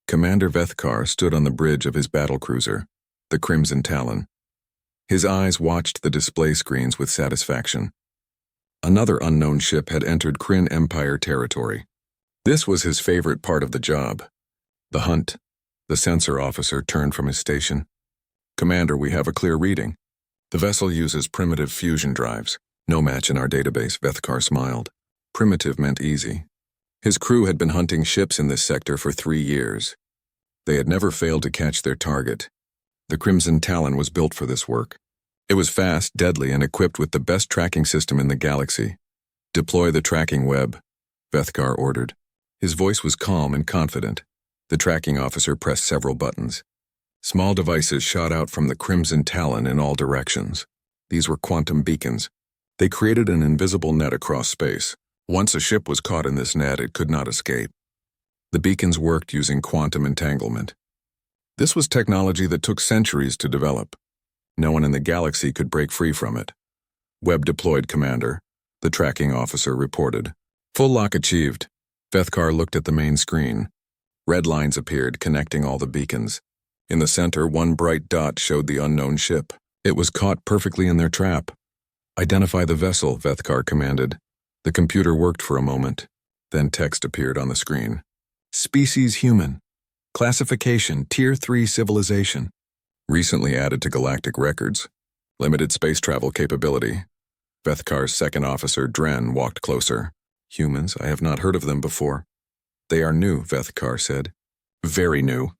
Commander Vethkar stood on the bridge of his battlecruiser, the Crimson Talon. His eyes watched the display screens with satisfaction. Another unknown ship had entered Kryn Empire territory. This was his favorite part of the job. The hunt. The sensor officer turned from his station. "Commander, we have a clear reading. The vessel uses primitive fusion drives. No match in our database," Vethkar smiled. Primitive meant easy. His crew had been hunting ships in this sector for 3 years. They had never failed to catch their target. The Crimson Talon was built for this work. It was fast, deadly, and equipped with the best tracking system in the galaxy. "Deploy the tracking web," Vethkar ordered. His voice was calm and confident. The tracking officer pressed several buttons. Small devices shot out from the Crimson Talon in all directions. These were quantum beacons. They created an invisible net across space. Once a ship was caught in this net, it could not escape. The beacons worked using quantum entanglement. This was technology that took centuries to develop. No one in the galaxy could break free from it. "Web deployed, Commander," the tracking officer reported. "Full lock achieved." Vethkar looked at the main screen. Red lines appeared, connecting all the beacons. In the center, one bright dot showed the unknown ship. It was caught perfectly in their trap. "Identify the vessel," Vethkar commanded. The computer worked for a moment. Then text appeared on the screen. "Species human. Classification, Tier 3 civilization. Recently added to galactic records. Limited space travel capability." Vethkar's second officer, Dren, walked closer. "Humans, I have not heard of them before." "They are new," Vethkar said. "Very new.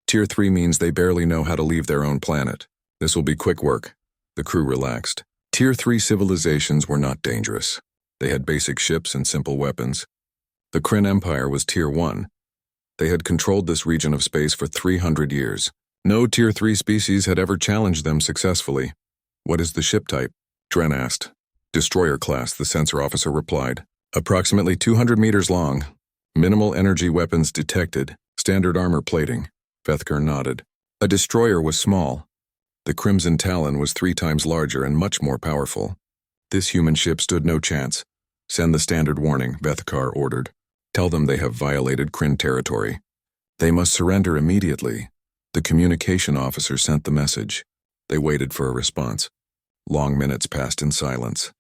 Tier 3 means they barely know how to leave their own planet. This will be quick work." The crew relaxed. Tier 3 civilizations were not dangerous. They had basic ships and simple weapons. The Kryn Empire was Tier 1. They had controlled this region of space for 300 years. No Tier 3 species had ever challenged them successfully. "What is the ship type?" Dren asked. "Destroyer class," the sensor officer replied. "Approximately 200 meters long. Minimal energy weapons detected. Standard armor plating." Vethkar nodded. A destroyer was small. The Crimson Talon was 3 times larger and much more powerful. This human ship stood no chance. "Send the standard warning," Vethkar ordered. "Tell them they have violated Kryn territory. They must surrender immediately." The communication officer sent the message. They waited for a response. Long minutes passed in silence.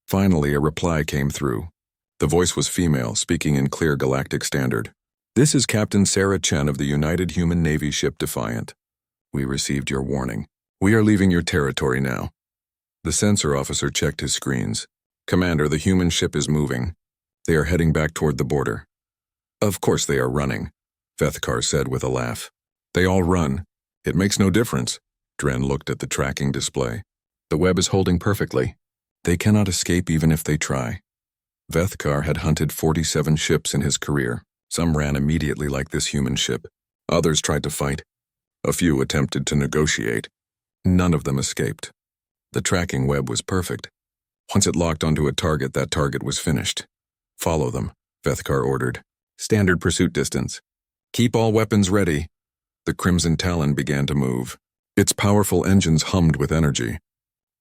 Finally, a reply came through. The voice was female, speaking in clear galactic standard. "This is Captain Sarah Chen of the United Human Navy ship Defiant. We received your warning. We are leaving your territory now." The sensor officer checked his screens. "Commander, the human ship is moving. They are heading back toward the border." "Of course they are running," Vethkar said with a laugh. "They all run. It makes no difference." Dren looked at the tracking display. "The web is holding perfectly. They cannot escape even if they try." Vethkar had hunted 47 ships in his career. Some ran immediately like this human ship. Others tried to fight. A few attempted to negotiate. None of them escaped. The tracking web was perfect. Once it locked onto a target, that target was finished. "Follow them," Vethkar ordered. "Standard pursuit distance. Keep all weapons ready." The Crimson Talon began to move. Its powerful engines hummed with energy.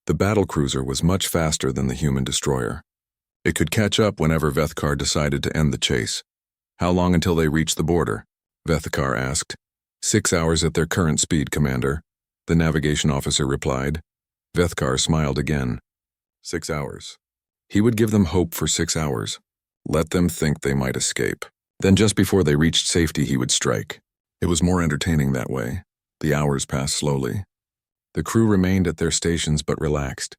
The battlecruiser was much faster than the human destroyer. It could catch up whenever Vethkar decided to end the chase. "How long until they reach the border?" Vethkar asked. 6 hours at their current speed, Commander," the navigation officer replied. Vethkar smiled again. 6 hours. He would give them hope for 6 hours. Let them think they might escape. Then just before they reached safety, he would strike. It was more entertaining that way. The hours passed slowly. The crew remained at their stations but relaxed.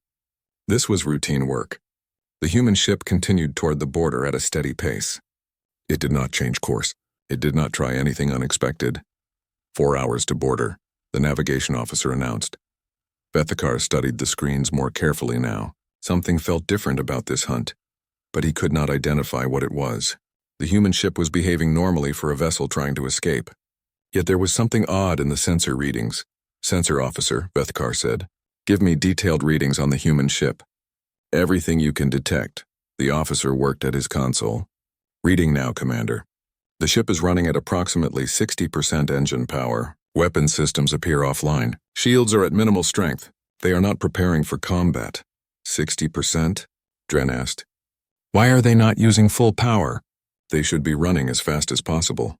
This was routine work. The human ship continued toward the border at a steady pace. It did not change course. It did not try anything unexpected. 4 hours to border, the navigation officer announced. Vethkar studied the screens more carefully now. Something felt different about this hunt, but he could not identify what it was. The human ship was behaving normally for a vessel trying to escape. Yet there was something odd in the sensor readings. "Sensor officer," Vethkar said, "give me detailed readings on the human ship." "Everything you can detect." The officer worked at his console. "Reading now, Commander. The ship is running at approximately 60% engine power. Weapon systems appear offline. Shields are at minimal strength. They are not preparing for combat." 60%? Dren asked. "Why are they not using full power?" "They should be running as fast as possible."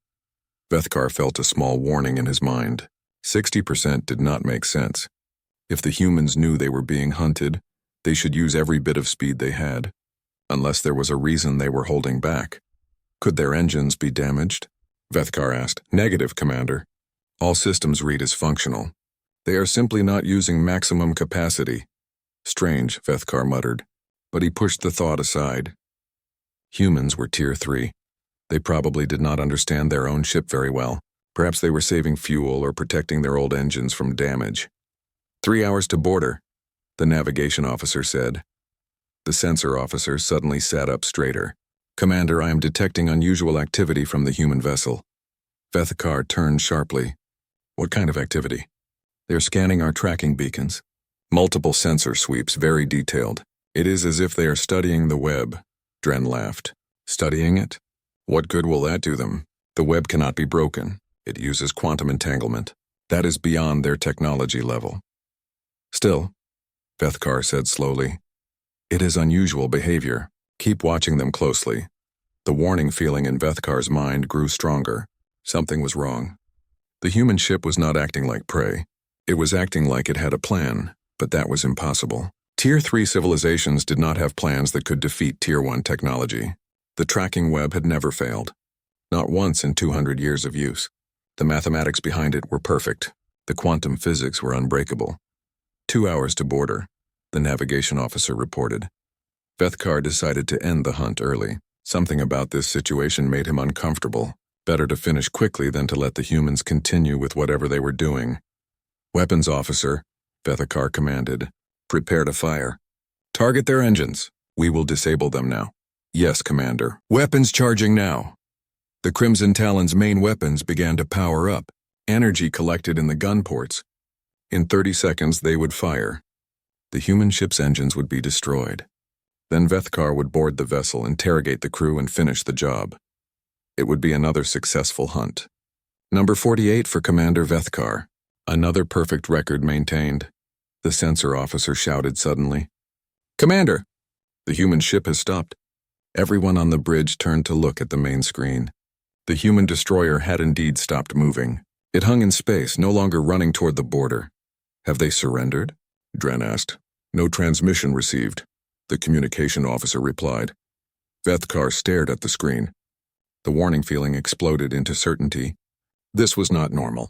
Vethkar felt a small warning in his mind. 60% did not make sense. If the humans knew they were being hunted, they should use every bit of speed they had, unless there was a reason they were holding back. Could their engines be damaged? Vethkar asked. Negative, Commander. All systems read as functional. They are simply not using maximum capacity. Strange, Vethkar muttered, but he pushed the thought aside. Humans were Tier 3. They probably did not understand their own ship very well. Perhaps they were saving fuel or protecting their old engines from damage. 3 hours to border, the navigation officer said. The sensor officer suddenly sat up straighter. Commander, I am detecting unusual activity from the human vessel. Vethkar turned sharply. What kind of activity? They're scanning our tracking beacons. Multiple sensor sweeps, very detailed. It is as if they are studying the web. Dren laughed. Studying it? What good will that do them? The web cannot be broken. It uses quantum entanglement. That is beyond their technology level. Still, Vethkar said slowly, it is unusual behavior. Keep watching them closely. The warning feeling in Vethkar's mind grew stronger. Something was wrong. The human ship was not acting like prey. It was acting like it had a plan, but that was impossible. Tier 3 civilizations did not have plans that could defeat Tier 1 technology. The tracking web had never failed. Not once in 200 years of use. The mathematics behind it were perfect. The quantum physics were unbreakable. 2 hours to border, the navigation officer reported. Vethkar decided to end the hunt early. Something about this situation made him uncomfortable. Better to finish quickly than to let the humans continue with whatever they were doing. Weapons officer, Vethkar commanded. Prepare to fire. Target their engines. We will disable them now. Yes, Commander. Weapons charging now. The Crimson Talon's main weapons began to power up. Energy collected in the gun ports. In 30 seconds, they would fire. The human ship's engines would be destroyed. Then Vethkar would board the vessel, interrogate the crew, and finish the job. It would be another successful hunt. Number 48 for Commander Vethkar. Another perfect record maintained. The sensor officer shouted suddenly. Commander! The human ship has stopped. Everyone on the bridge turned to look at the main screen. The human destroyer had indeed stopped moving. It hung in space, no longer running toward the border. Have they surrendered? Dren asked. No transmission received, the communication officer replied. Vethkar stared at the screen. The warning feeling exploded into certainty. This was not normal.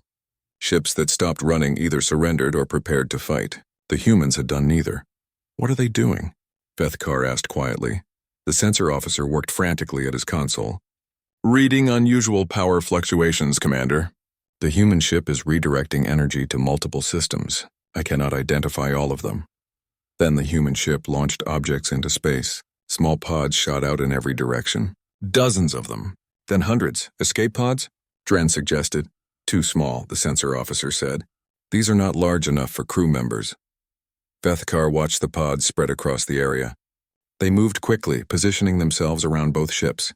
Ships that stopped running either surrendered or prepared to fight. The humans had done neither. What are they doing? Vethkar asked quietly. The sensor officer worked frantically at his console. Reading unusual power fluctuations, Commander. The human ship is redirecting energy to multiple systems. I cannot identify all of them. Then the human ship launched objects into space. Small pods shot out in every direction. Dozens of them. Then hundreds. Escape pods? Dren suggested. Too small, the sensor officer said. These are not large enough for crew members. Vethkar watched the pods spread across the area. They moved quickly, positioning themselves around both ships.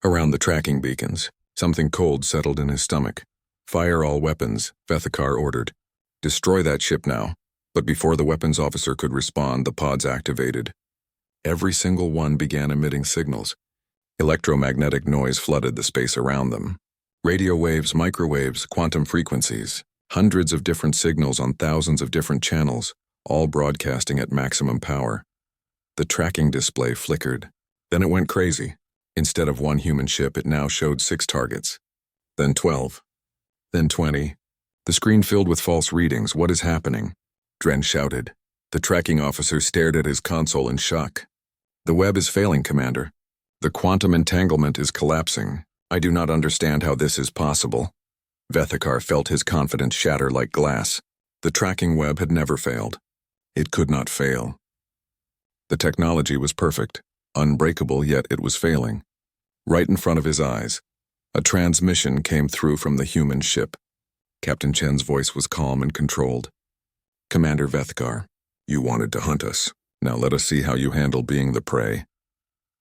Around the tracking beacons. Something cold settled in his stomach. Fire all weapons, Vethkar ordered. Destroy that ship now. But before the weapons officer could respond, the pods activated. Every single one began emitting signals. Electromagnetic noise flooded the space around them. Radio waves, microwaves, quantum frequencies. Hundreds of different signals on thousands of different channels, all broadcasting at maximum power. The tracking display flickered. Then it went crazy. Instead of one human ship, it now showed 6 targets. Then 12. Then 20. The screen filled with false readings. What is happening? Dren shouted. The tracking officer stared at his console in shock. The web is failing, Commander. The quantum entanglement is collapsing. I do not understand how this is possible. Vethkar felt his confidence shatter like glass. The tracking web had never failed. It could not fail. The technology was perfect, unbreakable, yet it was failing. Right in front of his eyes, a transmission came through from the human ship. Captain Chen's voice was calm and controlled. Commander Vethkar, you wanted to hunt us. Now let us see how you handle being the prey.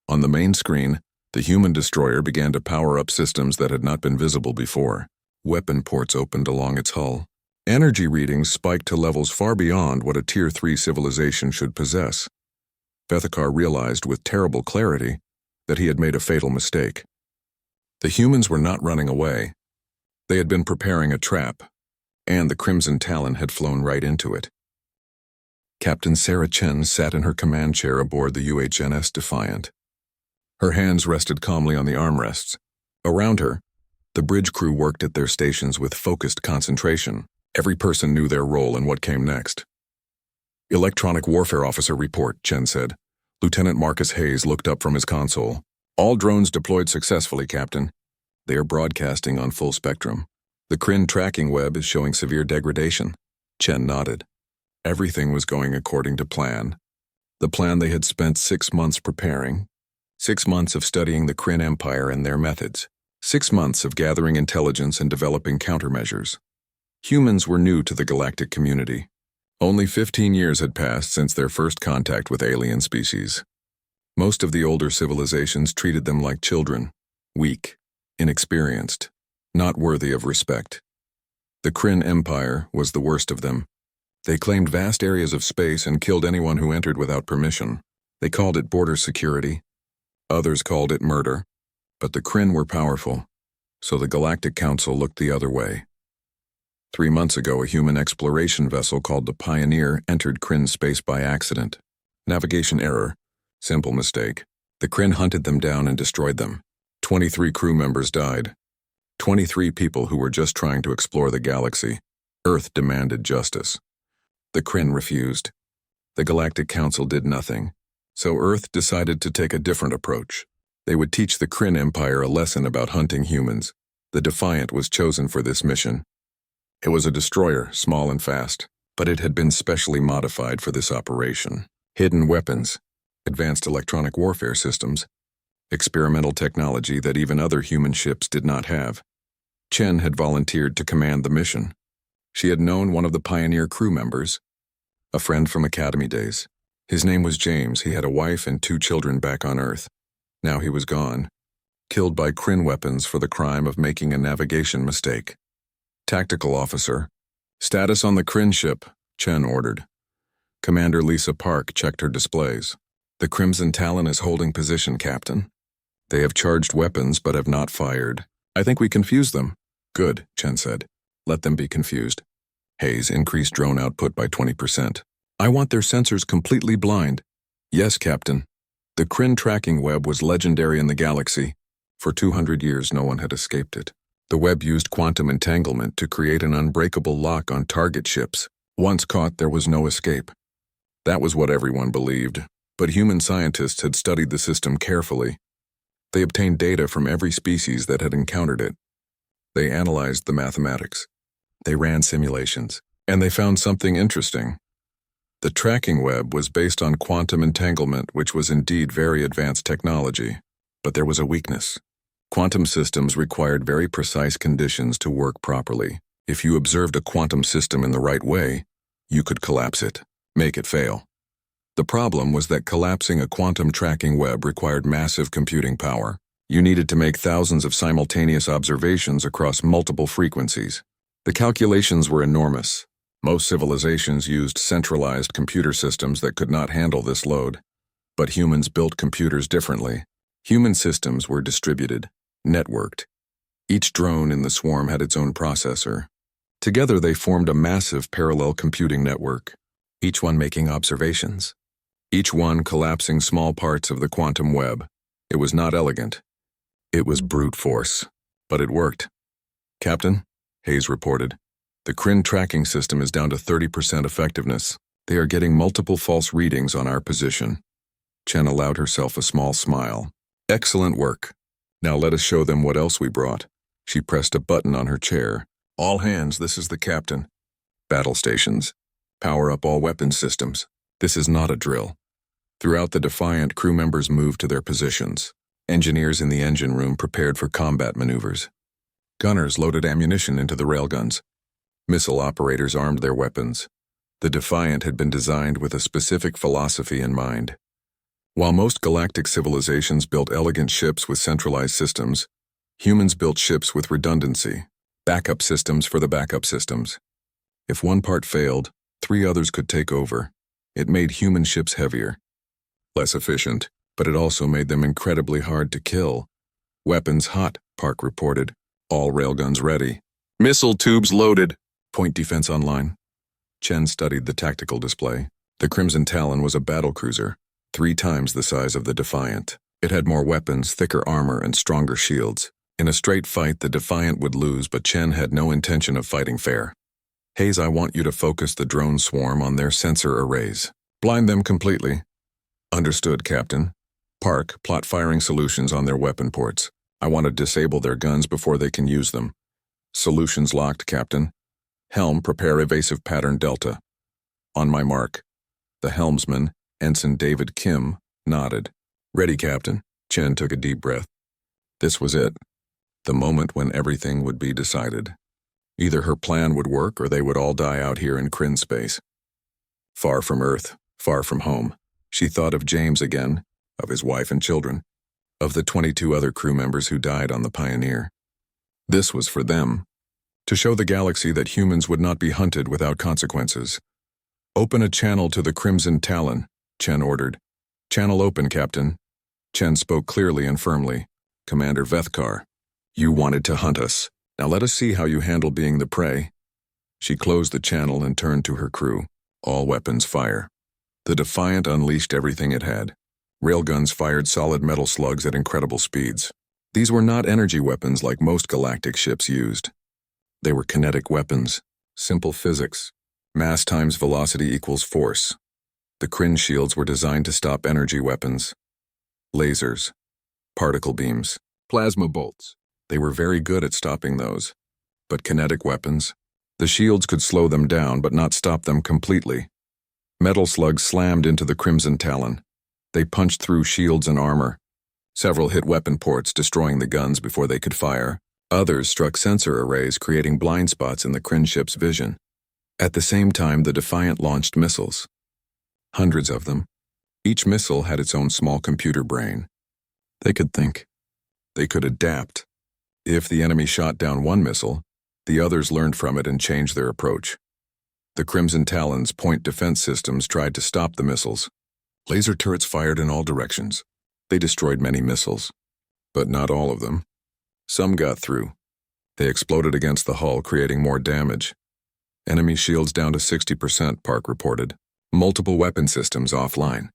On the main screen, the human destroyer began to power up systems that had not been visible before. Weapon ports opened along its hull. Energy readings spiked to levels far beyond what a Tier 3 civilization should possess. Vethkar realized with terrible clarity that he had made a fatal mistake. The humans were not running away. They had been preparing a trap, and the Crimson Talon had flown right into it. Captain Sarah Chen sat in her command chair aboard the UHNS Defiant. Her hands rested calmly on the armrests. Around her, the bridge crew worked at their stations with focused concentration. Every person knew their role and what came next. Electronic Warfare Officer report, Chen said. Lieutenant Marcus Hayes looked up from his console. All drones deployed successfully, Captain. They are broadcasting on full spectrum. The Kryn tracking web is showing severe degradation. Chen nodded. Everything was going according to plan. The plan they had spent 6 months preparing. 6 months of studying the Kryn Empire and their methods. 6 months of gathering intelligence and developing countermeasures. Humans were new to the galactic community. Only 15 years had passed since their first contact with alien species. Most of the older civilizations treated them like children, weak, inexperienced, not worthy of respect. The Kryn Empire was the worst of them. They claimed vast areas of space and killed anyone who entered without permission. They called it border security. Others called it murder. But the Kryn were powerful, so the Galactic Council looked the other way. 3 months ago, a human exploration vessel called the Pioneer entered Kryn space by accident. Navigation error. Simple mistake. The Kryn hunted them down and destroyed them. 23 crew members died. 23 people who were just trying to explore the galaxy. Earth demanded justice. The Kryn refused. The Galactic Council did nothing, so Earth decided to take a different approach. They would teach the Kryn Empire a lesson about hunting humans. The Defiant was chosen for this mission. It was a destroyer, small and fast, but it had been specially modified for this operation. Hidden weapons, advanced electronic warfare systems, experimental technology that even other human ships did not have. Chen had volunteered to command the mission. She had known one of the Pioneer crew members, a friend from academy days. His name was James. He had a wife and 2 children back on Earth. Now he was gone, killed by Kryn weapons for the crime of making a navigation mistake. Tactical officer. Status on the Kryn ship, Chen ordered. Commander Lisa Park checked her displays. The Crimson Talon is holding position, Captain. They have charged weapons but have not fired. I think we confused them. Good, Chen said. Let them be confused. Hayes increased drone output by 20%. I want their sensors completely blind. Yes, Captain. The Kryn tracking web was legendary in the galaxy. For 200 years, no one had escaped it. The web used quantum entanglement to create an unbreakable lock on target ships. Once caught, there was no escape. That was what everyone believed, but human scientists had studied the system carefully. They obtained data from every species that had encountered it. They analyzed the mathematics. They ran simulations, and they found something interesting. The tracking web was based on quantum entanglement, which was indeed very advanced technology, but there was a weakness. Quantum systems required very precise conditions to work properly. If you observed a quantum system in the right way, you could collapse it, make it fail. The problem was that collapsing a quantum tracking web required massive computing power. You needed to make thousands of simultaneous observations across multiple frequencies. The calculations were enormous. Most civilizations used centralized computer systems that could not handle this load. But humans built computers differently. Human systems were distributed, networked. Each drone in the swarm had its own processor. Together they formed a massive parallel computing network, each one making observations, each one collapsing small parts of the quantum web. It was not elegant. It was brute force, but it worked. Captain, Hayes reported, the Kryn tracking system is down to 30% effectiveness. They are getting multiple false readings on our position. Chen allowed herself a small smile. Excellent work. Now let us show them what else we brought. She pressed a button on her chair. All hands, this is the captain. Battle stations. Power up all weapon systems. This is not a drill. Throughout the Defiant, crew members moved to their positions. Engineers in the engine room prepared for combat maneuvers. Gunners loaded ammunition into the railguns. Missile operators armed their weapons. The Defiant had been designed with a specific philosophy in mind. While most galactic civilizations built elegant ships with centralized systems, humans built ships with redundancy, backup systems for the backup systems. If one part failed, 3 others could take over. It made human ships heavier, less efficient, but it also made them incredibly hard to kill. Weapons hot, Park reported. All railguns ready. Missile tubes loaded. Point defense online. Chen studied the tactical display. The Crimson Talon was a battlecruiser, 3 times the size of the Defiant. It had more weapons, thicker armor, and stronger shields. In a straight fight, the Defiant would lose, but Chen had no intention of fighting fair. Hayes, I want you to focus the drone swarm on their sensor arrays. Blind them completely. Understood, Captain. Park, plot firing solutions on their weapon ports. I want to disable their guns before they can use them. Solutions locked, Captain. Helm, prepare evasive pattern Delta. On my mark. The helmsman, Ensign David Kim, nodded. Ready, Captain. Chen took a deep breath. This was it. The moment when everything would be decided. Either her plan would work or they would all die out here in Kryn space. Far from Earth, far from home. She thought of James again, of his wife and children, of the 22 other crew members who died on the Pioneer. This was for them. To show the galaxy that humans would not be hunted without consequences. Open a channel to the Crimson Talon, Chen ordered. Channel open, Captain. Chen spoke clearly and firmly. Commander Vethkar, you wanted to hunt us. Now let us see how you handle being the prey. She closed the channel and turned to her crew. All weapons fire. The Defiant unleashed everything it had. Railguns fired solid metal slugs at incredible speeds. These were not energy weapons like most galactic ships used. They were kinetic weapons. Simple physics. Mass times velocity equals force. The Kryn shields were designed to stop energy weapons. Lasers. Particle beams. Plasma bolts. They were very good at stopping those. But kinetic weapons? The shields could slow them down but not stop them completely. Metal slugs slammed into the Crimson Talon. They punched through shields and armor. Several hit weapon ports, destroying the guns before they could fire. Others struck sensor arrays, creating blind spots in the Kryn ship's vision. At the same time, the Defiant launched missiles. Hundreds of them. Each missile had its own small computer brain. They could think. They could adapt. If the enemy shot down one missile, the others learned from it and changed their approach. The Crimson Talon's point defense systems tried to stop the missiles. Laser turrets fired in all directions. They destroyed many missiles. But not all of them. Some got through. They exploded against the hull, creating more damage. Enemy shields down to 60%, Park reported. Multiple weapon systems offline.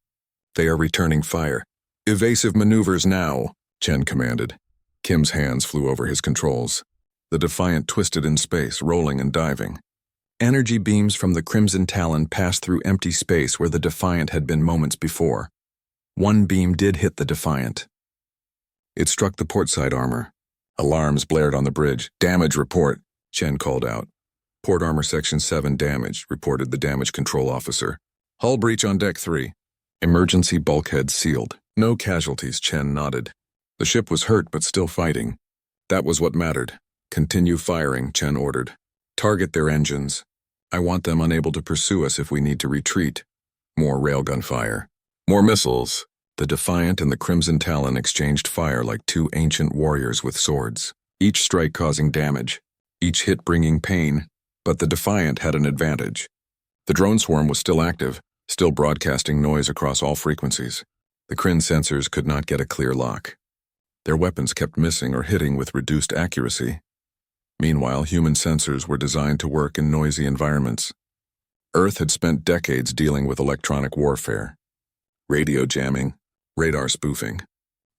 They are returning fire. Evasive maneuvers now, Chen commanded. Kim's hands flew over his controls. The Defiant twisted in space, rolling and diving. Energy beams from the Crimson Talon passed through empty space where the Defiant had been moments before. One beam did hit the Defiant. It struck the portside armor. Alarms blared on the bridge. Damage report, Chen called out. Port armor section 7 damaged, reported the damage control officer. Hull breach on deck 3. Emergency bulkhead sealed. No casualties, Chen nodded. The ship was hurt but still fighting. That was what mattered. Continue firing, Chen ordered. Target their engines. I want them unable to pursue us if we need to retreat. More railgun fire. More missiles. The Defiant and the Crimson Talon exchanged fire like two ancient warriors with swords. Each strike causing damage. Each hit bringing pain. But the Defiant had an advantage. The drone swarm was still active, still broadcasting noise across all frequencies. The Kryn sensors could not get a clear lock. Their weapons kept missing or hitting with reduced accuracy. Meanwhile, human sensors were designed to work in noisy environments. Earth had spent decades dealing with electronic warfare. Radio jamming, radar spoofing,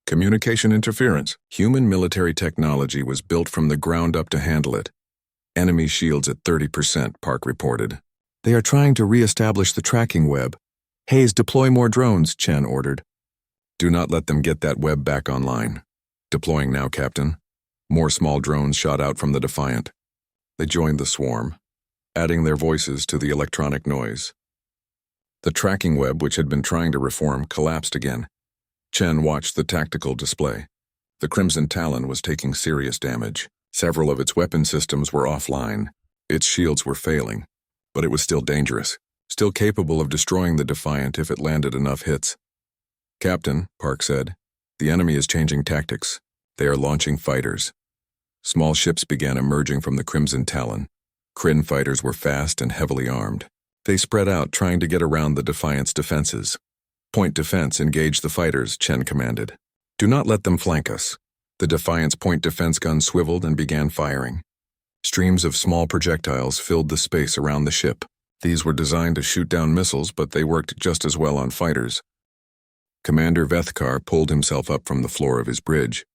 communication interference. Human military technology was built from the ground up to handle it. Enemy shields at 30%, Park reported. They are trying to re-establish the tracking web. Hayes, deploy more drones, Chen ordered. Do not let them get that web back online. Deploying now, Captain. More small drones shot out from the Defiant. They joined the swarm, adding their voices to the electronic noise. The tracking web, which had been trying to reform, collapsed again. Chen watched the tactical display. The Crimson Talon was taking serious damage. Several of its weapon systems were offline. Its shields were failing, but it was still dangerous, still capable of destroying the Defiant if it landed enough hits. Captain, Park said, the enemy is changing tactics. They are launching fighters. Small ships began emerging from the Crimson Talon. Kryn fighters were fast and heavily armed. They spread out, trying to get around the Defiant's defenses. Point defense, engage the fighters, Chen commanded. Do not let them flank us. The Defiant's point defense gun swiveled and began firing. Streams of small projectiles filled the space around the ship. These were designed to shoot down missiles, but they worked just as well on fighters. Commander Vethkar pulled himself up from the floor of his bridge.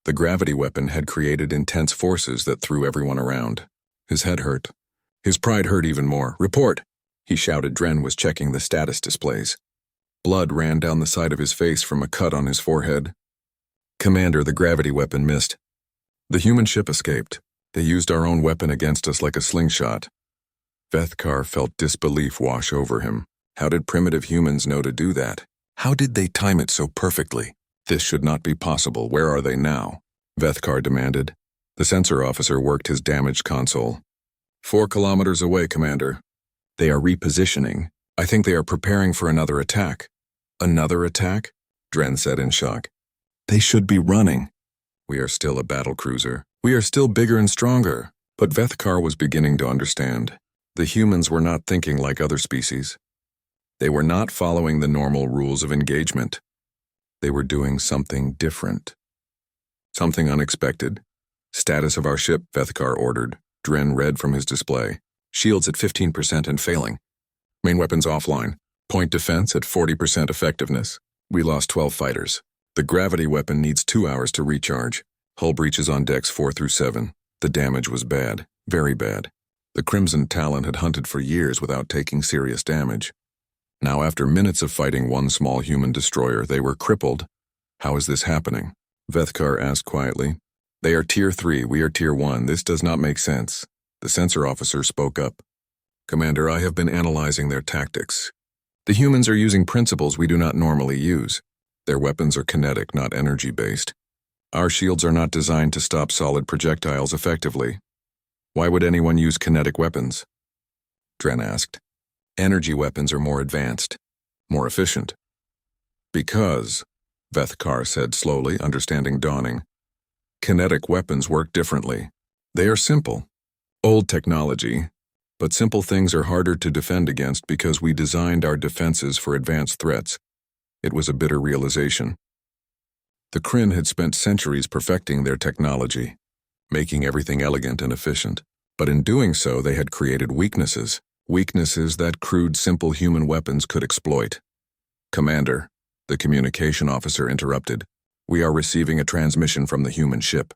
The gravity weapon had created intense forces that threw everyone around. His head hurt. His pride hurt even more. "Report!" he shouted. Dren was checking the status displays. Blood ran down the side of his face from a cut on his forehead. "Commander, the gravity weapon missed. The human ship escaped. They used our own weapon against us like a slingshot." Vethkar felt disbelief wash over him. How did primitive humans know to do that? How did they time it so perfectly? This should not be possible. Where are they now? Vethkar demanded. The sensor officer worked his damaged console. 4 kilometers away, Commander. They are repositioning. I think they are preparing for another attack. Another attack? Dren said in shock. They should be running. We are still a battle cruiser. We are still bigger and stronger. But Vethkar was beginning to understand. The humans were not thinking like other species. They were not following the normal rules of engagement. They were doing something different. Something unexpected. Status of our ship, Vethkar ordered. Dren read from his display. Shields at 15% and failing. Main weapons offline. Point defense at 40% effectiveness. We lost 12 fighters. The gravity weapon needs 2 hours to recharge. Hull breaches on decks 4 through 7. The damage was bad. Very bad. The Crimson Talon had hunted for years without taking serious damage. Now, after minutes of fighting one small human destroyer, they were crippled. How is this happening? Vethkar asked quietly. They are Tier 3, we are Tier 1. This does not make sense. The sensor officer spoke up. Commander, I have been analyzing their tactics. The humans are using principles we do not normally use. Their weapons are kinetic, not energy-based. Our shields are not designed to stop solid projectiles effectively. Why would anyone use kinetic weapons? Dren asked. Energy weapons are more advanced, more efficient. Because, Vethkar said slowly, understanding dawning, kinetic weapons work differently. They are simple. Old technology, but simple things are harder to defend against because we designed our defenses for advanced threats. It was a bitter realization. The Kryn had spent centuries perfecting their technology, making everything elegant and efficient. But in doing so, they had created weaknesses that crude, simple human weapons could exploit. Commander, the communication officer interrupted. We are receiving a transmission from the human ship.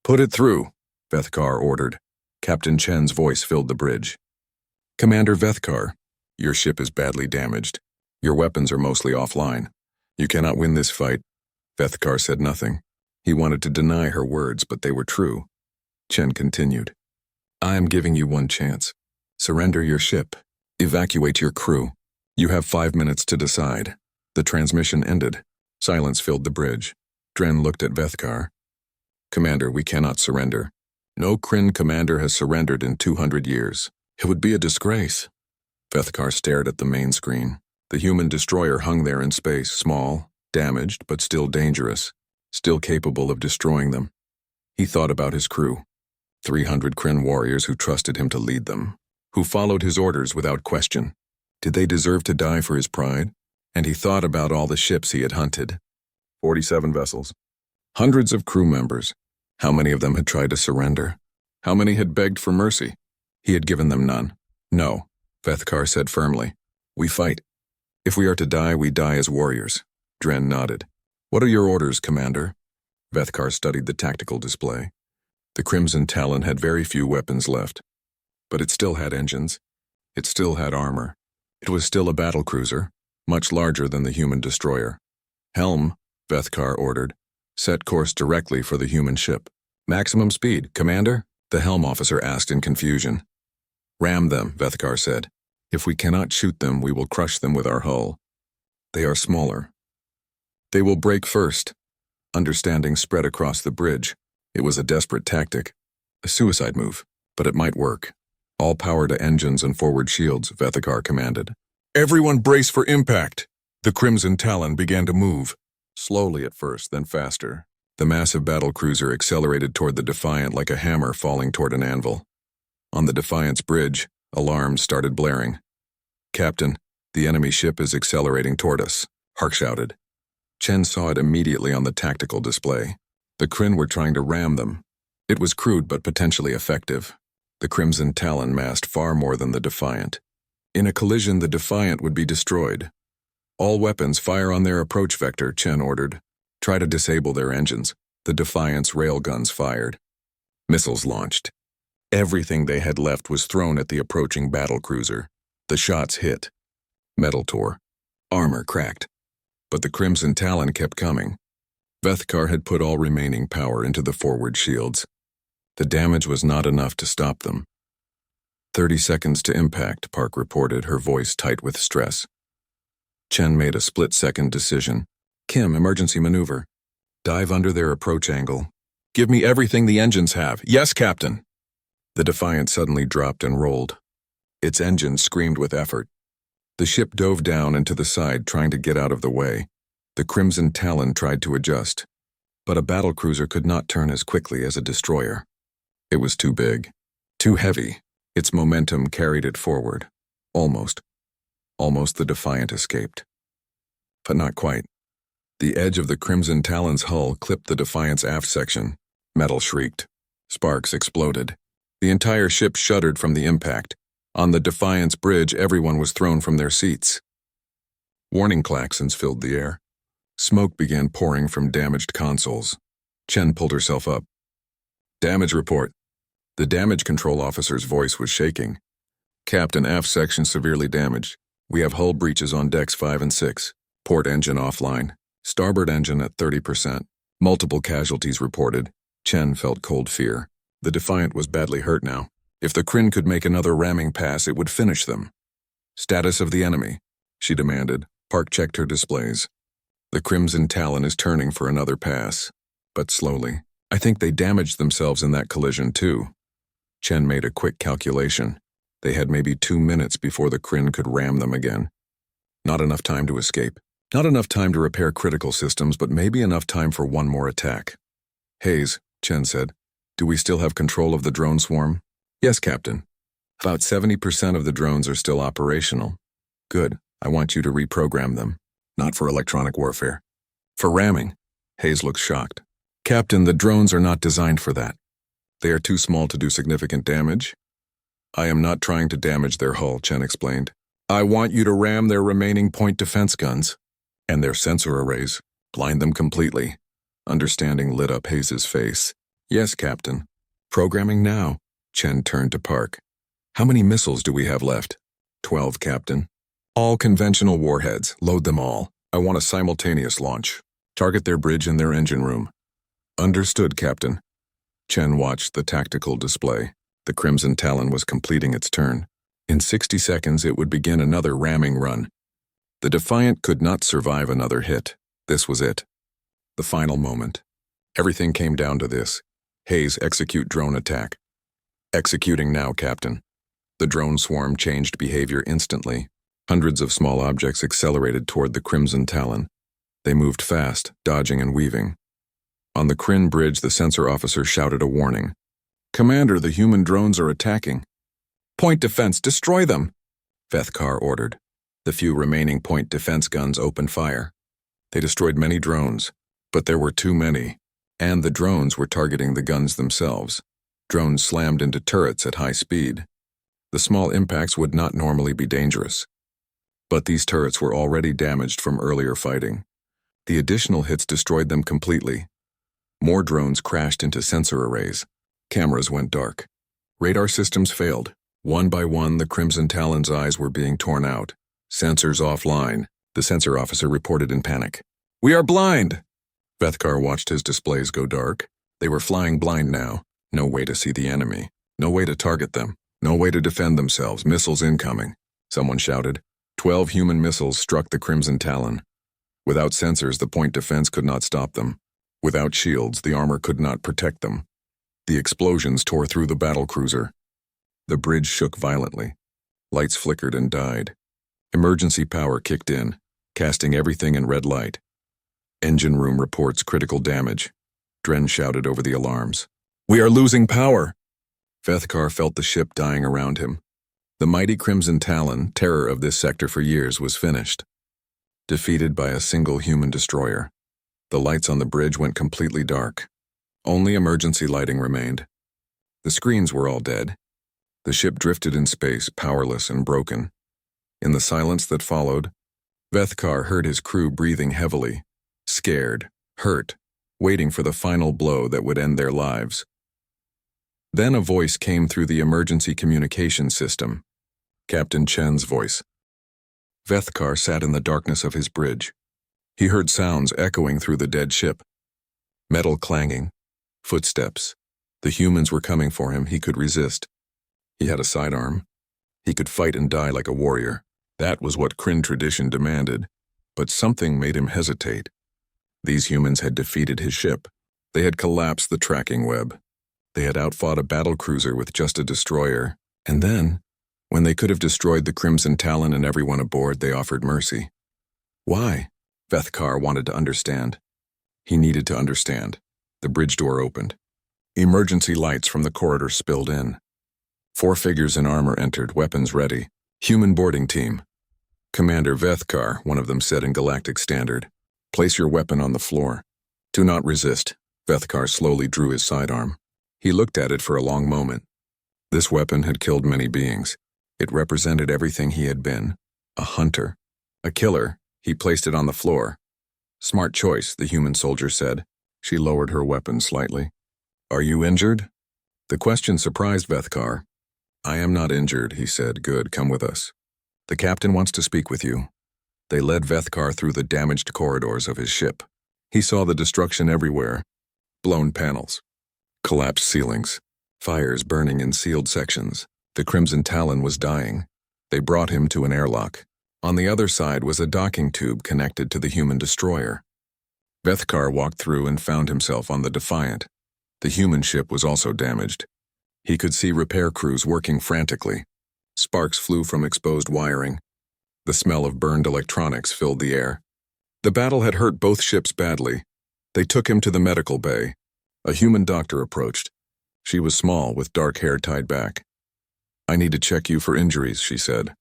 Put it through, Vethkar ordered. Captain Chen's voice filled the bridge. Commander Vethkar, your ship is badly damaged. Your weapons are mostly offline. You cannot win this fight. Vethkar said nothing. He wanted to deny her words, but they were true. Chen continued. I am giving you one chance. Surrender your ship. Evacuate your crew. You have 5 minutes to decide. The transmission ended. Silence filled the bridge. Dren looked at Vethkar. Commander, we cannot surrender. No Kryn commander has surrendered in 200 years. It would be a disgrace. Vethkar stared at the main screen. The human destroyer hung there in space, small, damaged, but still dangerous, still capable of destroying them. He thought about his crew. 300 Kryn warriors who trusted him to lead them, who followed his orders without question. Did they deserve to die for his pride? And he thought about all the ships he had hunted. 47 vessels. Hundreds of crew members. How many of them had tried to surrender? How many had begged for mercy? He had given them none. No, Vethkar said firmly. We fight. If we are to die, we die as warriors. Dren nodded. What are your orders, Commander? Vethkar studied the tactical display. The Crimson Talon had very few weapons left. But it still had engines. It still had armor. It was still a battle cruiser, much larger than the human destroyer. Helm, Vethkar ordered. Set course directly for the human ship. Maximum speed, Commander? The helm officer asked in confusion. Ram them, Vethkar said. If we cannot shoot them, we will crush them with our hull. They are smaller. They will break first. Understanding spread across the bridge. It was a desperate tactic, a suicide move, but it might work. All power to engines and forward shields, Vethkar commanded. Everyone brace for impact! The Crimson Talon began to move. Slowly at first, then faster. The massive battle cruiser accelerated toward the Defiant like a hammer falling toward an anvil. On the Defiant's bridge, alarms started blaring. Captain, the enemy ship is accelerating toward us, Hark shouted. Chen saw it immediately on the tactical display. The Kryn were trying to ram them. It was crude but potentially effective. The Crimson Talon massed far more than the Defiant. In a collision, the Defiant would be destroyed. All weapons fire on their approach vector, Chen ordered. Try to disable their engines. The Defiant's railguns fired. Missiles launched. Everything they had left was thrown at the approaching battlecruiser. The shots hit. Metal tore. Armor cracked. But the Crimson Talon kept coming. Vethkar had put all remaining power into the forward shields. The damage was not enough to stop them. 30 seconds to impact, Park reported, her voice tight with stress. Chen made a split-second decision. Kim, emergency maneuver. Dive under their approach angle. Give me everything the engines have. Yes, Captain. The Defiant suddenly dropped and rolled. Its engines screamed with effort. The ship dove down and to the side, trying to get out of the way. The Crimson Talon tried to adjust, but a battlecruiser could not turn as quickly as a destroyer. It was too big, too heavy. Its momentum carried it forward. Almost the Defiant escaped. But not quite. The edge of the Crimson Talon's hull clipped the Defiant's aft section. Metal shrieked. Sparks exploded. The entire ship shuddered from the impact. On the Defiant's bridge, everyone was thrown from their seats. Warning klaxons filled the air. Smoke began pouring from damaged consoles. Chen pulled herself up. Damage report. The damage control officer's voice was shaking. Captain, aft section severely damaged. We have hull breaches on decks 5 and 6. Port engine offline. Starboard engine at 30%. Multiple casualties reported. Chen felt cold fear. The Defiant was badly hurt now. If the Kryn could make another ramming pass, it would finish them. Status of the enemy, she demanded. Park checked her displays. The Crimson Talon is turning for another pass, but slowly. I think they damaged themselves in that collision too. Chen made a quick calculation. They had maybe 2 minutes before the Kryn could ram them again. Not enough time to escape. Not enough time to repair critical systems, but maybe enough time for one more attack. Hayes, Chen said, do we still have control of the drone swarm? Yes, Captain. About 70% of the drones are still operational. Good. I want you to reprogram them. Not for electronic warfare. For ramming. Hayes looked shocked. Captain, the drones are not designed for that. They are too small to do significant damage. I am not trying to damage their hull, Chen explained. I want you to ram their remaining point defense guns and their sensor arrays. Blind them completely. Understanding lit up Hayes' face. Yes, Captain. Programming now. Chen turned to Park. How many missiles do we have left? 12, Captain. All conventional warheads. Load them all. I want a simultaneous launch. Target their bridge and their engine room. Understood, Captain. Chen watched the tactical display. The Crimson Talon was completing its turn. In 60 seconds, it would begin another ramming run. The Defiant could not survive another hit. This was it. The final moment. Everything came down to this. Hayes, execute drone attack. Executing now, Captain. The drone swarm changed behavior instantly. Hundreds of small objects accelerated toward the Crimson Talon. They moved fast, dodging and weaving. On the Kryn bridge, the sensor officer shouted a warning. Commander, the human drones are attacking. Point defense, destroy them! Vethkar ordered. The few remaining point defense guns opened fire. They destroyed many drones, but there were too many, and the drones were targeting the guns themselves. Drones slammed into turrets at high speed. The small impacts would not normally be dangerous. But these turrets were already damaged from earlier fighting. The additional hits destroyed them completely. More drones crashed into sensor arrays. Cameras went dark. Radar systems failed. One by one, the Crimson Talon's eyes were being torn out. Sensors offline. The sensor officer reported in panic. We are blind! Vethkar watched his displays go dark. They were flying blind now. No way to see the enemy. No way to target them. No way to defend themselves. Missiles incoming. Someone shouted. 12 human missiles struck the Crimson Talon. Without sensors, the point defense could not stop them. Without shields, the armor could not protect them. The explosions tore through the battlecruiser. The bridge shook violently. Lights flickered and died. Emergency power kicked in, casting everything in red light. Engine room reports critical damage. Dren shouted over the alarms. We are losing power! Vethkar felt the ship dying around him. The mighty Crimson Talon, terror of this sector for years, was finished. Defeated by a single human destroyer. The lights on the bridge went completely dark. Only emergency lighting remained. The screens were all dead. The ship drifted in space, powerless and broken. In the silence that followed, Vethkar heard his crew breathing heavily, scared, hurt, waiting for the final blow that would end their lives. Then a voice came through the emergency communication system. Captain Chen's voice. Vethkar sat in the darkness of his bridge. He heard sounds echoing through the dead ship. Metal clanging, footsteps. The humans were coming for him. He could resist. He had a sidearm. He could fight and die like a warrior. That was what Kryn tradition demanded. But something made him hesitate. These humans had defeated his ship. They had collapsed the tracking web. They had outfought a battlecruiser with just a destroyer. And then, when they could have destroyed the Crimson Talon and everyone aboard, they offered mercy. Why? Vethkar wanted to understand. He needed to understand. The bridge door opened. Emergency lights from the corridor spilled in. 4 figures in armor entered, weapons ready. Human boarding team. Commander Vethkar, one of them said in Galactic Standard. Place your weapon on the floor. Do not resist. Vethkar slowly drew his sidearm. He looked at it for a long moment. This weapon had killed many beings. It represented everything he had been. A hunter. A killer. He placed it on the floor. Smart choice, the human soldier said. She lowered her weapon slightly. Are you injured? The question surprised Vethkar. I am not injured, he said. Good, come with us. The captain wants to speak with you. They led Vethkar through the damaged corridors of his ship. He saw the destruction everywhere. Blown panels. Collapsed ceilings. Fires burning in sealed sections. The Crimson Talon was dying. They brought him to an airlock. On the other side was a docking tube connected to the human destroyer. Vethkar walked through and found himself on the Defiant. The human ship was also damaged. He could see repair crews working frantically. Sparks flew from exposed wiring. The smell of burned electronics filled the air. The battle had hurt both ships badly. They took him to the medical bay. A human doctor approached. She was small, with dark hair tied back. I need to check you for injuries, she said.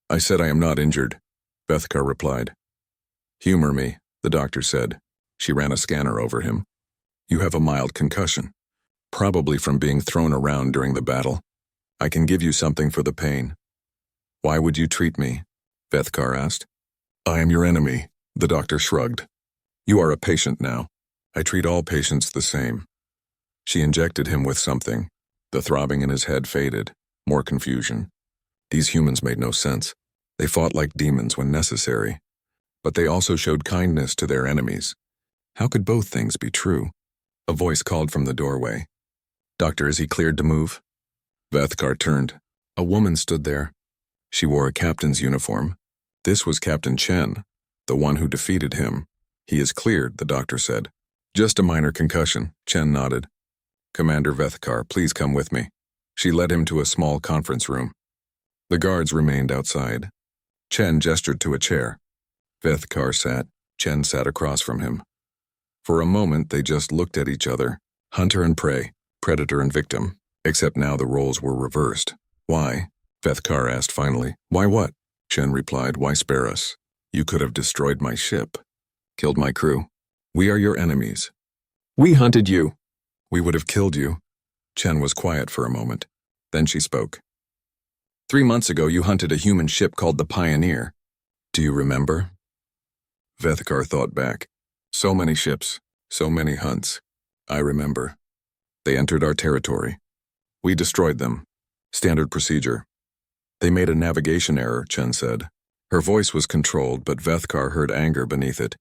I said I am not injured, Vethkar replied. Humor me, the doctor said. She ran a scanner over him. You have a mild concussion, probably from being thrown around during the battle. I can give you something for the pain. Why would you treat me? Vethkar asked. I am your enemy, the doctor shrugged. You are a patient now. I treat all patients the same. She injected him with something. The throbbing in his head faded. More confusion. These humans made no sense. They fought like demons when necessary. But they also showed kindness to their enemies. How could both things be true? A voice called from the doorway. Doctor, is he cleared to move? Vethkar turned. A woman stood there. She wore a captain's uniform. This was Captain Chen, the one who defeated him. He is cleared, the doctor said. Just a minor concussion, Chen nodded. Commander Vethkar, please come with me. She led him to a small conference room. The guards remained outside. Chen gestured to a chair. Vethkar sat. Chen sat across from him. For a moment, they just looked at each other. Hunter and prey, predator and victim. Except now the roles were reversed. Why? Vethkar asked finally. Why what? Chen replied, why spare us? You could have destroyed my ship. Killed my crew. We are your enemies. We hunted you. We would have killed you. Chen was quiet for a moment. Then she spoke. 3 months ago, you hunted a human ship called the Pioneer. Do you remember? Vethkar thought back. So many ships, so many hunts. I remember. They entered our territory. We destroyed them. Standard procedure. They made a navigation error, Chen said. Her voice was controlled, but Vethkar heard anger beneath it.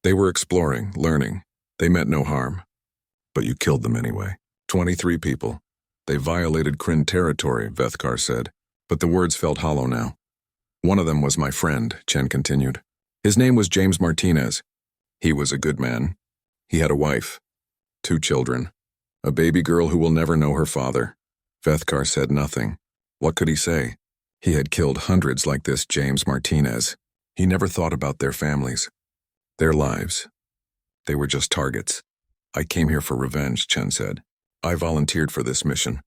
They were exploring, learning. They meant no harm. But you killed them anyway. 23 people. They violated Kryn territory, Vethkar said. But the words felt hollow now. One of them was my friend, Chen continued. His name was James Martinez. He was a good man. He had a wife. 2 children. A baby girl who will never know her father. Vethkar said nothing. What could he say? He had killed hundreds like this James Martinez. He never thought about their families. Their lives. They were just targets. I came here for revenge, Chen said. I volunteered for this mission.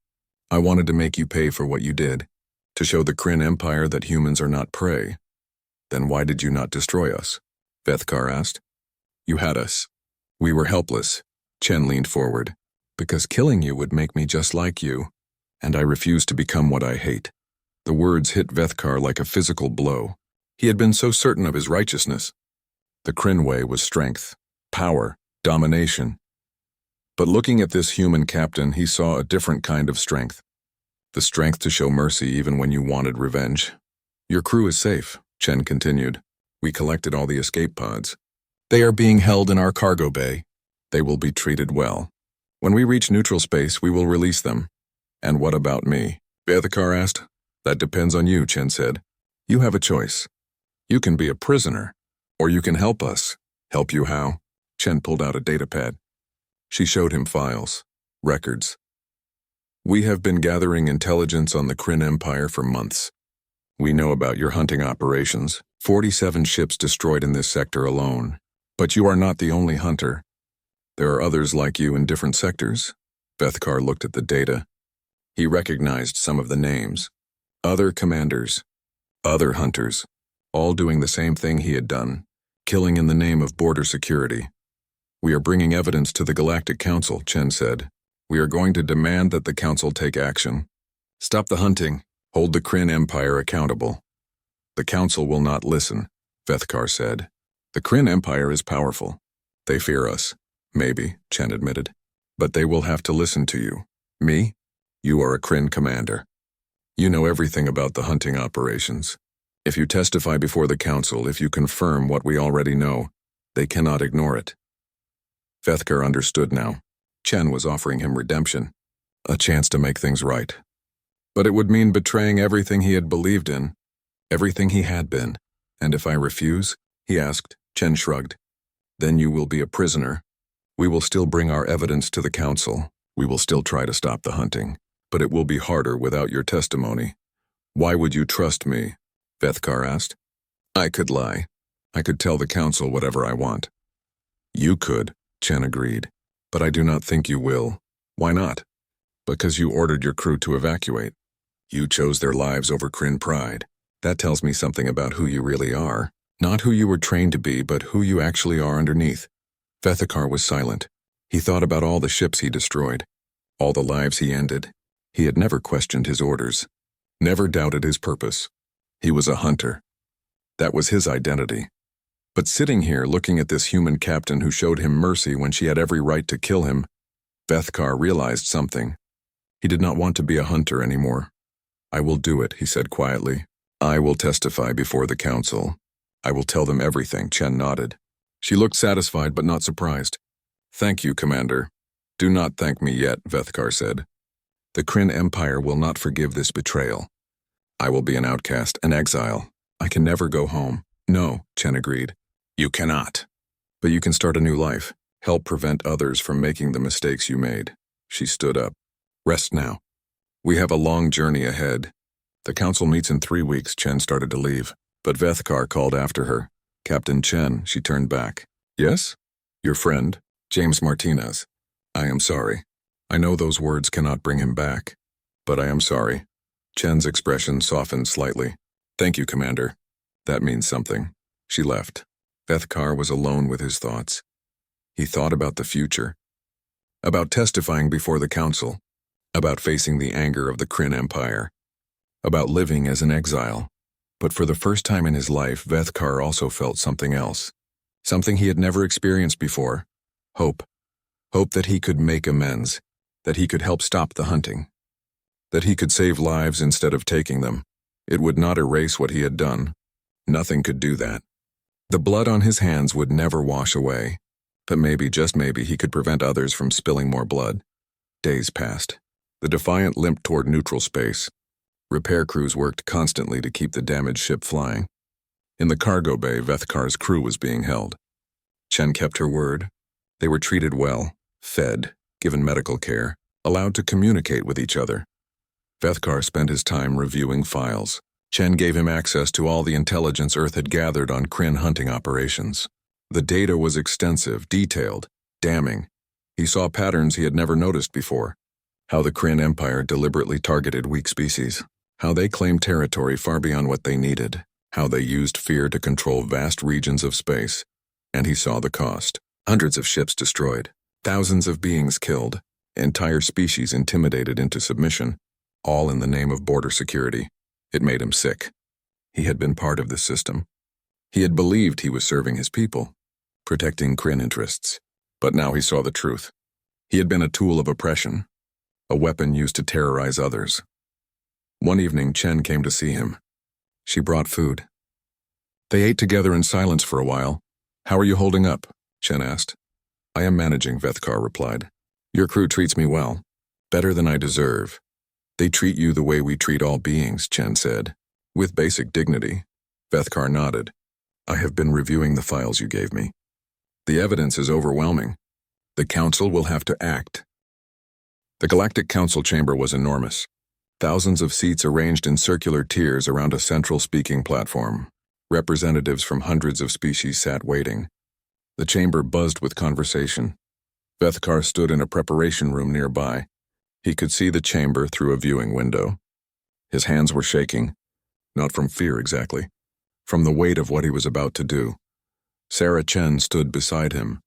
I wanted to make you pay for what you did. To show the Kryn Empire that humans are not prey. Then why did you not destroy us? Vethkar asked. You had us. We were helpless. Chen leaned forward. Because killing you would make me just like you, and I refuse to become what I hate. The words hit Vethkar like a physical blow. He had been so certain of his righteousness. The Kryn way was strength, power, domination. But looking at this human captain, he saw a different kind of strength. The strength to show mercy even when you wanted revenge. Your crew is safe, Chen continued. We collected all the escape pods. They are being held in our cargo bay. They will be treated well. When we reach neutral space, we will release them. And what about me? Vethkar asked. That depends on you, Chen said. You have a choice. You can be a prisoner, or you can help us. Help you how? Chen pulled out a datapad. She showed him files, records. We have been gathering intelligence on the Kryn Empire for months. We know about your hunting operations, 47 ships destroyed in this sector alone. But you are not the only hunter. There are others like you in different sectors. Vethkar looked at the data. He recognized some of the names. Other commanders, other hunters, all doing the same thing he had done, killing in the name of border security. We are bringing evidence to the Galactic Council, Chen said. We are going to demand that the Council take action. Stop the hunting. Hold the Kryn Empire accountable. The Council will not listen, Vethkar said. The Kryn Empire is powerful. They fear us. Maybe, Chen admitted. But they will have to listen to you. Me? You are a Kryn commander. You know everything about the hunting operations. If you testify before the Council, if you confirm what we already know, they cannot ignore it. Vethkar understood now. Chen was offering him redemption, a chance to make things right. But it would mean betraying everything he had believed in, everything he had been. And if I refuse? He asked. Chen shrugged. Then you will be a prisoner. We will still bring our evidence to the Council. We will still try to stop the hunting. But it will be harder without your testimony. Why would you trust me? Vethkar asked. I could lie. I could tell the Council whatever I want. You could, Chen agreed. But I do not think you will. Why not? Because you ordered your crew to evacuate. You chose their lives over Kryn pride. That tells me something about who you really are. Not who you were trained to be, but who you actually are underneath. Vethkar was silent. He thought about all the ships he destroyed, all the lives he ended. He had never questioned his orders, never doubted his purpose. He was a hunter. That was his identity. But sitting here looking at this human captain who showed him mercy when she had every right to kill him, Vethkar realized something. He did not want to be a hunter anymore. I will do it, he said quietly. I will testify before the Council. I will tell them everything, Chen nodded. She looked satisfied but not surprised. Thank you, Commander. Do not thank me yet, Vethkar said. The Kryn Empire will not forgive this betrayal. I will be an outcast, an exile. I can never go home. No, Chen agreed. You cannot. But you can start a new life. Help prevent others from making the mistakes you made. She stood up. Rest now. We have a long journey ahead. The Council meets in 3 weeks. Chen started to leave, but Vethkar called after her. Captain Chen, she turned back. Yes? Your friend, James Martinez. I am sorry. I know those words cannot bring him back, but I am sorry. Chen's expression softened slightly. Thank you, Commander. That means something. She left. Vethkar was alone with his thoughts. He thought about the future, about testifying before the Council, about facing the anger of the Kryn Empire, about living as an exile. But for the first time in his life, Vethkar also felt something else, something he had never experienced before. Hope. Hope that he could make amends, that he could help stop the hunting, that he could save lives instead of taking them. It would not erase what he had done. Nothing could do that. The blood on his hands would never wash away, but maybe, just maybe, he could prevent others from spilling more blood. Days passed. The Defiant limped toward neutral space. Repair crews worked constantly to keep the damaged ship flying. In the cargo bay, Vethkar's crew was being held. Chen kept her word. They were treated well, fed, given medical care, allowed to communicate with each other. Vethkar spent his time reviewing files. Chen gave him access to all the intelligence Earth had gathered on Kryn hunting operations. The data was extensive, detailed, damning. He saw patterns he had never noticed before. How the Kryn Empire deliberately targeted weak species. How they claimed territory far beyond what they needed. How they used fear to control vast regions of space. And he saw the cost. Hundreds of ships destroyed. Thousands of beings killed, entire species intimidated into submission, all in the name of border security. It made him sick. He had been part of the system. He had believed he was serving his people, protecting Kryn interests. But now he saw the truth. He had been a tool of oppression, a weapon used to terrorize others. One evening, Chen came to see him. She brought food. They ate together in silence for a while. "How are you holding up?" Chen asked. "I am managing," Vethkar replied. "Your crew treats me well, better than I deserve." "They treat you the way we treat all beings," Chen said, with basic dignity. Vethkar nodded. "I have been reviewing the files you gave me. The evidence is overwhelming. The Council will have to act." The Galactic Council chamber was enormous. Thousands of seats arranged in circular tiers around a central speaking platform. Representatives from hundreds of species sat waiting. The chamber buzzed with conversation. Vethkar stood in a preparation room nearby. He could see the chamber through a viewing window. His hands were shaking, not from fear exactly, from the weight of what he was about to do. Sarah Chen stood beside him.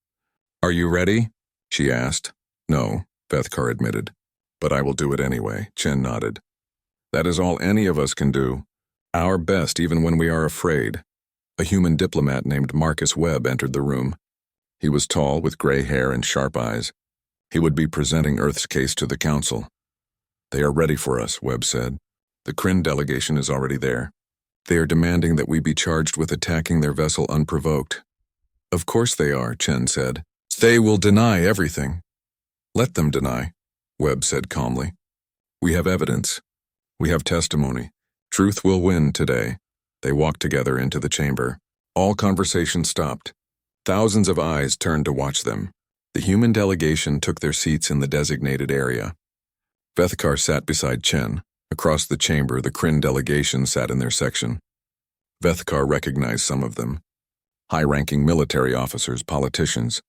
"Are you ready?" she asked. "No," Vethkar admitted. "But I will do it anyway," Chen nodded. "That is all any of us can do. Our best even when we are afraid." A human diplomat named Marcus Webb entered the room. He was tall, with gray hair and sharp eyes. He would be presenting Earth's case to the Council. "They are ready for us," Webb said. "The Kryn delegation is already there. They are demanding that we be charged with attacking their vessel unprovoked." "Of course they are," Chen said. "They will deny everything." "Let them deny," Webb said calmly. "We have evidence. We have testimony. Truth will win today." They walked together into the chamber. All conversation stopped. Thousands of eyes turned to watch them. The human delegation took their seats in the designated area. Vethkar sat beside Chen. Across the chamber, the Kryn delegation sat in their section. Vethkar recognized some of them. High-ranking military officers, politicians.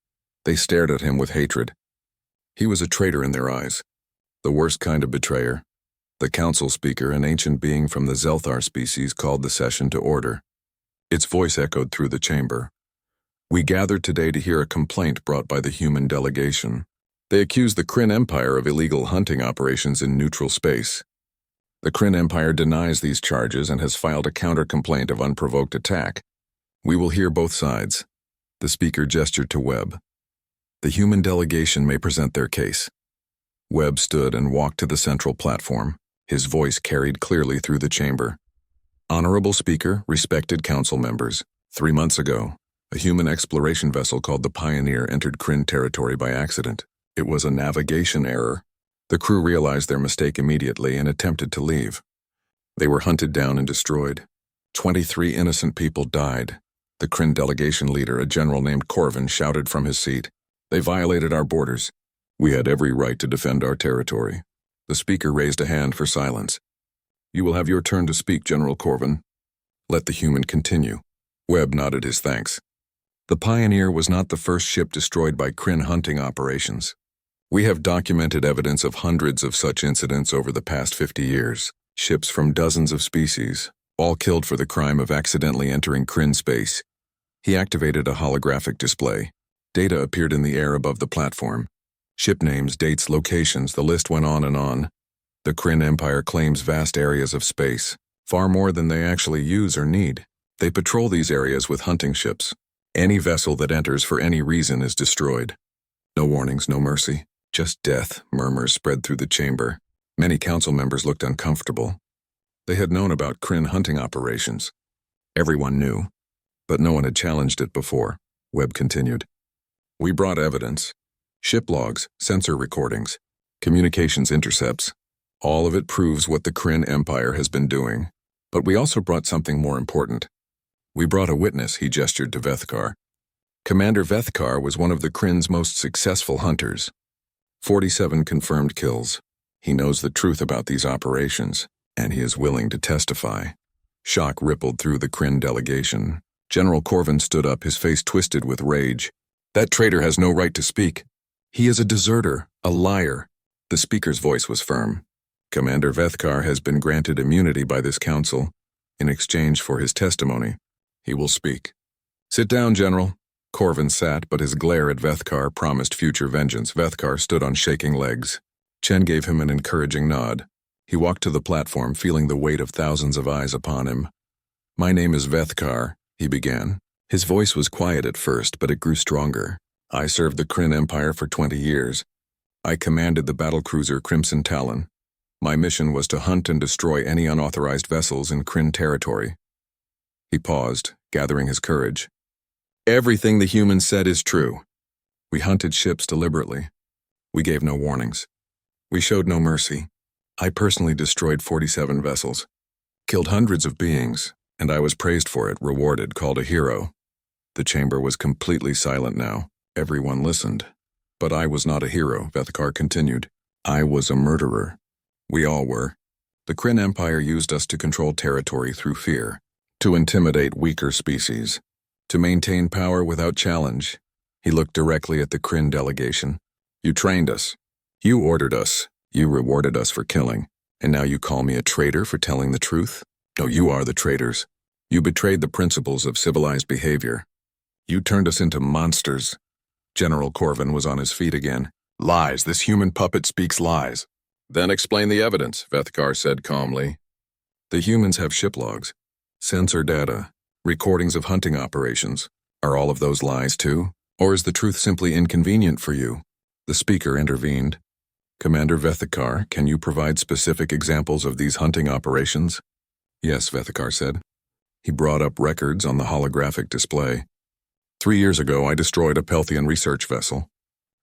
They stared at him with hatred. He was a traitor in their eyes. The worst kind of betrayer. The council speaker, an ancient being from the Zelthar species, called the session to order. Its voice echoed through the chamber. "We gathered today to hear a complaint brought by the human delegation. They accuse the Kryn Empire of illegal hunting operations in neutral space. The Kryn Empire denies these charges and has filed a counter-complaint of unprovoked attack. We will hear both sides." The speaker gestured to Webb. "The human delegation may present their case." Webb stood and walked to the central platform. His voice carried clearly through the chamber. "Honorable Speaker, respected council members, 3 months ago, a human exploration vessel called the Pioneer entered Kryn territory by accident. It was a navigation error. The crew realized their mistake immediately and attempted to leave. They were hunted down and destroyed. 23 innocent people died. The Kryn delegation leader, a general named Corvin, shouted from his seat. "They violated our borders. We had every right to defend our territory." The speaker raised a hand for silence. "You will have your turn to speak, General Corvin." "Let the human continue." Webb nodded his thanks. "The Pioneer was not the first ship destroyed by Kryn hunting operations. We have documented evidence of hundreds of such incidents over the past 50 years. Ships from dozens of species, all killed for the crime of accidentally entering Kryn space." He activated a holographic display. Data appeared in the air above the platform. Ship names, dates, locations, the list went on and on. The Kryn Empire claims vast areas of space, far more than they actually use or need. They patrol these areas with hunting ships. Any vessel that enters for any reason is destroyed. No warnings, no mercy, just death, murmurs spread through the chamber. Many council members looked uncomfortable. They had known about Kryn hunting operations. Everyone knew, but no one had challenged it before. Webb continued. "We brought evidence. Ship logs, sensor recordings, communications intercepts. All of it proves what the Kryn Empire has been doing. But we also brought something more important. We brought a witness," he gestured to Vethkar. Commander Vethkar was one of the Kryn's most successful hunters. 47 confirmed kills. He knows the truth about these operations, and he is willing to testify. Shock rippled through the Kryn delegation. General Corvin stood up, his face twisted with rage. "That traitor has no right to speak. He is a deserter, a liar." The speaker's voice was firm. "Commander Vethkar has been granted immunity by this council. In exchange for his testimony, he will speak." "Sit down, General." Corvin sat, but his glare at Vethkar promised future vengeance. Vethkar stood on shaking legs. Chen gave him an encouraging nod. He walked to the platform, feeling the weight of thousands of eyes upon him. "My name is Vethkar," he began. His voice was quiet at first, but it grew stronger. "I served the Kryn Empire for 20 years. I commanded the battlecruiser Crimson Talon. My mission was to hunt and destroy any unauthorized vessels in Kryn territory." He paused, gathering his courage. "Everything the humans said is true. We hunted ships deliberately. We gave no warnings. We showed no mercy. I personally destroyed 47 vessels, killed hundreds of beings, and I was praised for it, rewarded, called a hero." The chamber was completely silent now. Everyone listened. "But I was not a hero," Vethkar continued. "I was a murderer. We all were. The Kryn Empire used us to control territory through fear, to intimidate weaker species, to maintain power without challenge." He looked directly at the Kryn delegation. "You trained us. You ordered us. You rewarded us for killing. And now you call me a traitor for telling the truth? No, you are the traitors. You betrayed the principles of civilized behavior. You turned us into monsters." General Corvin was on his feet again. "Lies. This human puppet speaks lies." "Then explain the evidence," Vethkar said calmly. "The humans have ship logs, sensor data, recordings of hunting operations. Are all of those lies too? Or is the truth simply inconvenient for you?" The speaker intervened. "Commander Vethkar, can you provide specific examples of these hunting operations?" "Yes," Vethkar said. He brought up records on the holographic display. 3 years ago, I destroyed a Pelthian research vessel.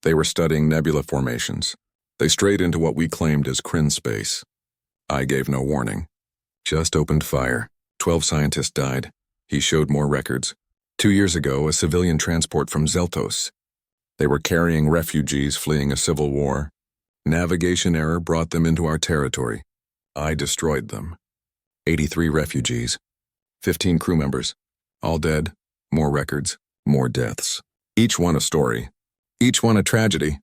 They were studying nebula formations. They strayed into what we claimed as Kryn space. I gave no warning. Just opened fire. 12 scientists died. He showed more records. 2 years ago, a civilian transport from Zeltos. They were carrying refugees fleeing a civil war. Navigation error brought them into our territory. I destroyed them. 83 refugees. 15 crew members. All dead. More records. More deaths. Each one a story. Each one a tragedy.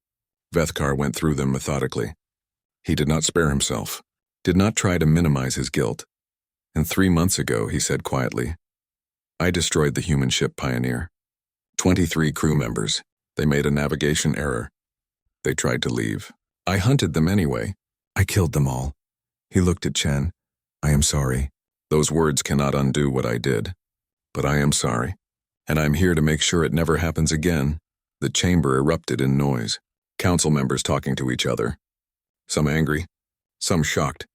Vethkar went through them methodically. He did not spare himself. Did not try to minimize his guilt. And 3 months ago, he said quietly, I destroyed the human ship Pioneer. 23 crew members. They made a navigation error. They tried to leave. I hunted them anyway. I killed them all. He looked at Chen. I am sorry. Those words cannot undo what I did. But I am sorry. And I'm here to make sure it never happens again. The chamber erupted in noise. Council members talking to each other. Some angry. Some shocked.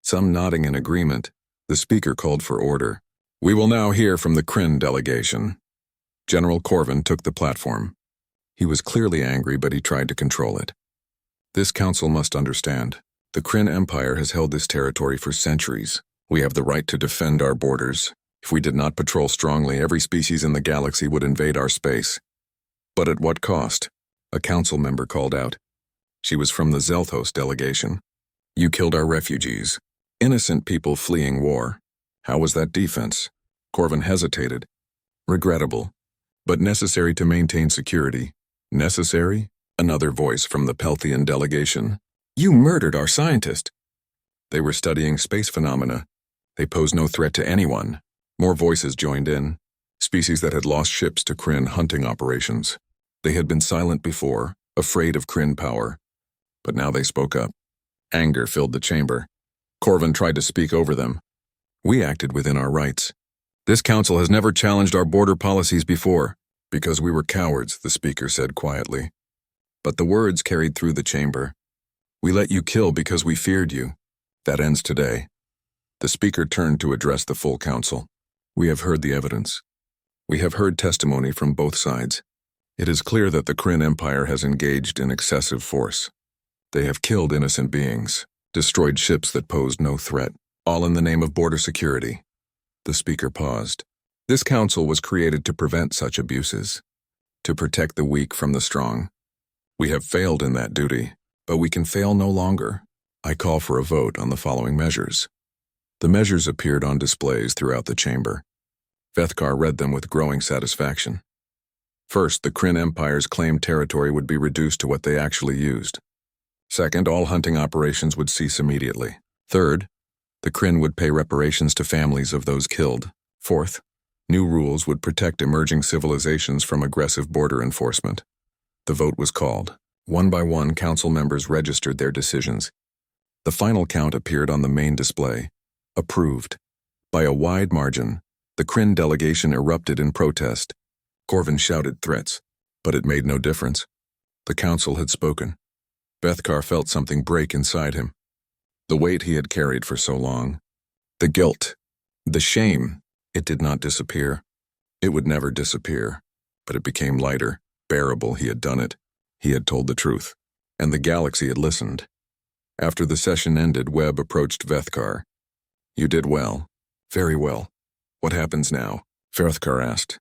Some nodding in agreement. The speaker called for order. We will now hear from the Kryn delegation. General Corvin took the platform. He was clearly angry, but he tried to control it. This council must understand. The Kryn Empire has held this territory for centuries. We have the right to defend our borders. If we did not patrol strongly, every species in the galaxy would invade our space. But at what cost? A council member called out. She was from the Zeltos delegation. You killed our refugees. Innocent people fleeing war. How was that defense? Corvin hesitated. Regrettable, but necessary to maintain security. Necessary? Another voice from the Pelthian delegation. You murdered our scientist. They were studying space phenomena. They posed no threat to anyone. More voices joined in. Species that had lost ships to Kryn hunting operations. They had been silent before, afraid of Kryn power. But now they spoke up. Anger filled the chamber. Corvin tried to speak over them. We acted within our rights. This council has never challenged our border policies before. Because we were cowards, the speaker said quietly. But the words carried through the chamber. We let you kill because we feared you. That ends today. The speaker turned to address the full council. We have heard the evidence. We have heard testimony from both sides. It is clear that the Kryn Empire has engaged in excessive force. They have killed innocent beings, destroyed ships that posed no threat, all in the name of border security. The speaker paused. This council was created to prevent such abuses, to protect the weak from the strong. We have failed in that duty, but we can fail no longer. I call for a vote on the following measures. The measures appeared on displays throughout the chamber. Vethkar read them with growing satisfaction. First, the Kryn Empire's claimed territory would be reduced to what they actually used. Second, all hunting operations would cease immediately. Third, the Kryn would pay reparations to families of those killed. Fourth, New rules would protect emerging civilizations from aggressive border enforcement. The vote was called. One by one, council members registered their decisions. The final count appeared on the main display. Approved. By a wide margin, the Kryn delegation erupted in protest. Corvin shouted threats, but it made no difference. The council had spoken. Bethkar felt something break inside him. The weight he had carried for so long. The guilt. The shame. It did not disappear. It would never disappear. But it became lighter, bearable. He had done it. He had told the truth. And the galaxy had listened. After the session ended, Webb approached Bethkar. You did well. Very well. What happens now? Bethkar asked.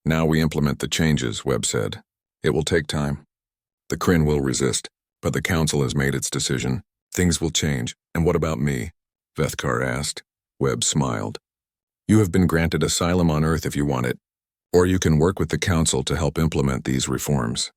Now we implement the changes, Webb said. It will take time. The Kryn will resist, but the council has made its decision. Things will change. And what about me? Bethkar asked. Webb smiled. You have been granted asylum on Earth if you want it, or you can work with the council to help implement these reforms.